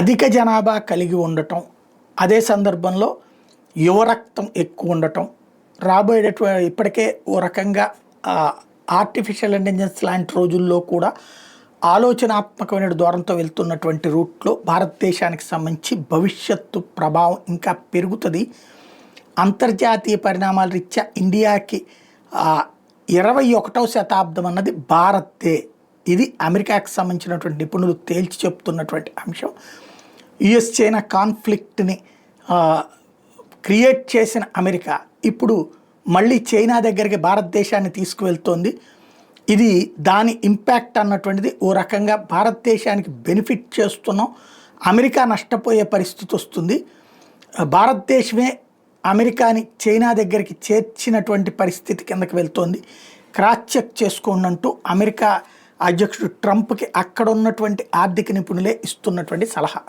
అధిక జనాభా కలిగి ఉండటం, అదే సందర్భంలో యువరక్తం ఎక్కువ ఉండటం, రాబోయేటటువంటి ఇప్పటికే ఓ రకంగా ఆర్టిఫిషియల్ ఇంటెలిజెన్స్ లాంటి రోజుల్లో కూడా ఆలోచనాత్మకమైన ధోరణితో వెళ్తున్నటువంటి రూట్లో భారతదేశానికి సంబంధించి భవిష్యత్తు ప్రభావం ఇంకా పెరుగుతుంది. అంతర్జాతీయ పరిణామాల రీత్యా ఇండియాకి 21వ శతాబ్దం అన్నది భారత్దే. ఇది అమెరికాకి సంబంధించినటువంటి నిపుణులు తేల్చి చెప్తున్నటువంటి అంశం. యుఎస్ చైనా కాన్ఫ్లిక్ట్ని క్రియేట్ చేసిన అమెరికా ఇప్పుడు మళ్ళీ చైనా దగ్గరికి భారతదేశాన్ని తీసుకువెళ్తోంది. ఇది దాని ఇంపాక్ట్ అన్నటువంటిది ఓ రకంగా భారతదేశానికి బెనిఫిట్ చేస్తున్నాం, అమెరికా నష్టపోయే పరిస్థితి వస్తుంది. భారతదేశమే అమెరికాని చైనా దగ్గరికి చేర్చినటువంటి పరిస్థితి కిందకి వెళ్తోంది. క్రాస్ చెక్ చేసుకోండి అంటూ అమెరికా అధ్యక్షుడు ట్రంప్కి అక్కడ ఉన్నటువంటి ఆర్థిక నిపుణులే ఇస్తున్నటువంటి సలహా.